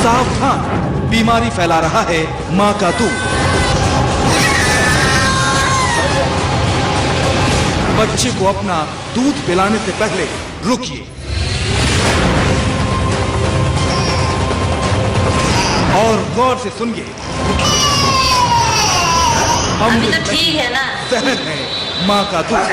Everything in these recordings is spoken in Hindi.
सावधान, बीमारी फैला रहा है मां का दूध। बच्चे को अपना दूध पिलाने से पहले रुकिए और गौर से सुनिए। अभी तो ठीक है ना, सहज है मां का दूध।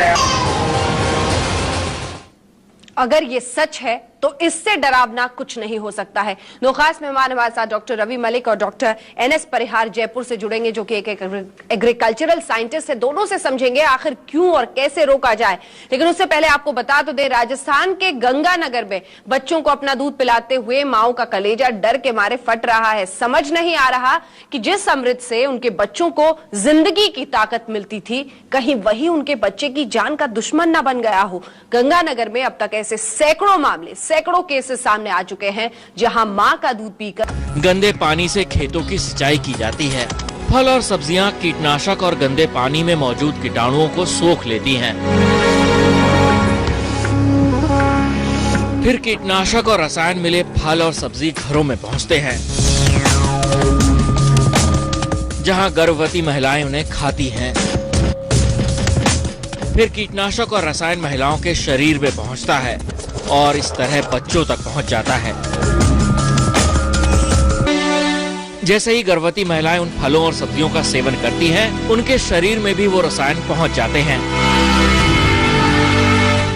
अगर ये सच है तो इससे डरावना कुछ नहीं हो सकता है। दो खास मेहमान हमारे साथ डॉक्टर रवि मलिक और डॉक्टर NS परिहार जयपुर से जुड़ेंगे, जो कि एक एग्रीकल्चरल साइंटिस्ट है। दोनों से समझेंगे आखिर क्यों और कैसे रोका जाए। लेकिन उससे पहले आपको बता तो दे, राजस्थान के गंगानगर में बच्चों को अपना दूध पिलाते हुए माओ का कलेजा डर के मारे फट रहा है। समझ नहीं आ रहा कि जिस अमृत से उनके बच्चों को जिंदगी की ताकत मिलती थी, कहीं वही उनके बच्चे की जान का दुश्मन न बन गया हो। गंगानगर में अब तक ऐसे सैकड़ों केसेस सामने आ चुके हैं जहां मां का दूध पीकर गंदे पानी से खेतों की सिंचाई की जाती है। फल और सब्जियां कीटनाशक और गंदे पानी में मौजूद कीटाणुओं को सोख लेती हैं। फिर कीटनाशक और रसायन मिले फल और सब्जी घरों में पहुंचते हैं, जहां गर्भवती महिलाएं उन्हें खाती हैं। फिर कीटनाशक और रसायन महिलाओं के शरीर में पहुंचता है और इस तरह बच्चों तक पहुंच जाता है। जैसे ही गर्भवती महिलाएं उन फलों और सब्जियों का सेवन करती हैं, उनके शरीर में भी वो रसायन पहुंच जाते हैं।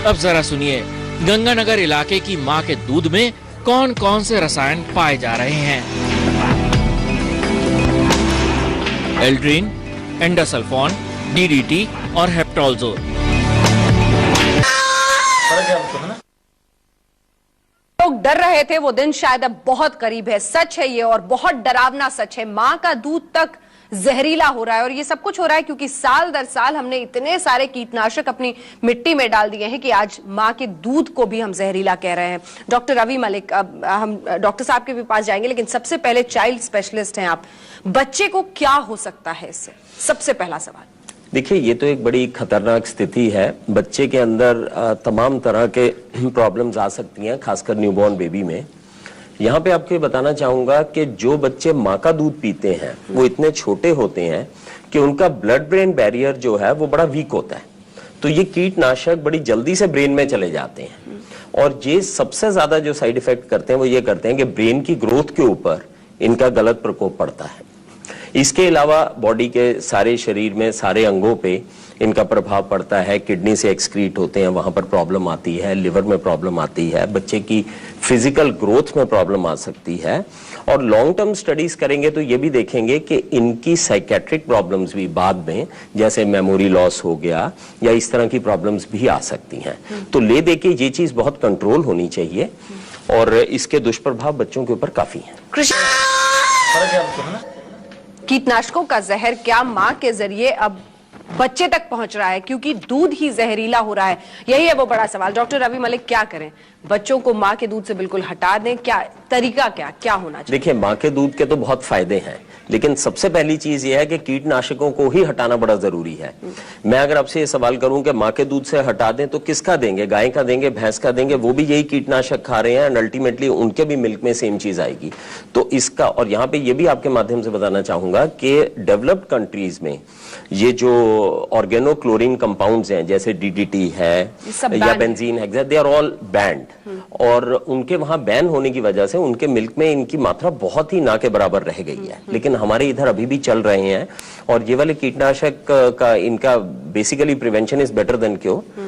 अब जरा सुनिए, गंगानगर इलाके की मां के दूध में कौन कौन से रसायन पाए जा रहे हैं। एल्ड्रीन, एंडोसल्फान, DDT और हेप्टोल्जोल। लोग डर रहे थे, वो दिन शायद अब बहुत करीब है। सच है ये, और बहुत डरावना सच है। मां का दूध तक जहरीला हो रहा है, और ये सब कुछ हो रहा है क्योंकि साल दर साल हमने इतने सारे कीटनाशक अपनी मिट्टी में डाल दिए हैं कि आज मां के दूध को भी हम जहरीला कह रहे हैं। डॉक्टर रवि मलिक, अब हम डॉक्टर साहब के भी पास जाएंगे, लेकिन सबसे पहले चाइल्ड स्पेशलिस्ट हैं आप, बच्चे को क्या हो सकता है इससे? सबसे पहला सवाल। देखिए, ये तो एक बड़ी खतरनाक स्थिति है। बच्चे के अंदर तमाम तरह के प्रॉब्लम्स आ सकती हैं, खासकर न्यूबॉर्न बेबी में। यहाँ पे आपको ये बताना चाहूंगा कि जो बच्चे माँ का दूध पीते हैं वो इतने छोटे होते हैं कि उनका ब्लड ब्रेन बैरियर जो है वो बड़ा वीक होता है, तो ये कीटनाशक बड़ी जल्दी से ब्रेन में चले जाते हैं। और ये सबसे ज्यादा जो साइड इफेक्ट करते हैं वो ये करते हैं कि ब्रेन की ग्रोथ के ऊपर इनका गलत प्रकोप पड़ता है। इसके अलावा बॉडी के सारे शरीर में सारे अंगों पे इनका प्रभाव पड़ता है। किडनी से एक्सक्रीट होते हैं, वहां पर प्रॉब्लम आती है, लिवर में प्रॉब्लम आती है, बच्चे की फिजिकल ग्रोथ में प्रॉब्लम आ सकती है। और लॉन्ग टर्म स्टडीज करेंगे तो ये भी देखेंगे कि इनकी साइकेट्रिक प्रॉब्लम्स भी बाद में, जैसे मेमोरी लॉस हो गया या इस तरह की प्रॉब्लम्स भी आ सकती हैं। तो ले दे के ये चीज बहुत कंट्रोल होनी चाहिए, और इसके दुष्प्रभाव बच्चों के ऊपर काफी है। कीटनाशकों का जहर क्या मां के जरिए अब बच्चे तक पहुंच रहा है, क्योंकि दूध ही जहरीला हो रहा है? यही है वो बड़ा सवाल। डॉक्टर रवि मलिक, क्या करें? बच्चों को मां के दूध से बिल्कुल हटा दें? क्या तरीका, क्या होना चाहिए? देखिए, मां के दूध के तो बहुत फायदे हैं, लेकिन सबसे पहली चीज ये है कि कीटनाशकों को ही हटाना बड़ा जरूरी है। मैं अगर आपसे ये सवाल करूं कि मां के दूध से हटा दें तो किसका देंगे? गाय का देंगे, भैंस का देंगे? वो भी यही कीटनाशक खा रहे हैं, एंड अल्टीमेटली उनके भी मिल्क में सेम चीज आएगी। तो इसका, और यहाँ पे ये भी आपके माध्यम से बताना चाहूंगा कि डेवलप्ड कंट्रीज में ये जो ऑर्गेनोक्लोरीन कंपाउंड्स हैं, जैसे DDT है या benzene hexa, they are all banned. और उनके वहां बैन होने की वजह से उनके मिल्क में इनकी मात्रा बहुत ही ना के बराबर रह गई है, लेकिन हमारे इधर अभी भी चल रहे हैं। और ये वाले कीटनाशक का इनका basically prevention is better than cure.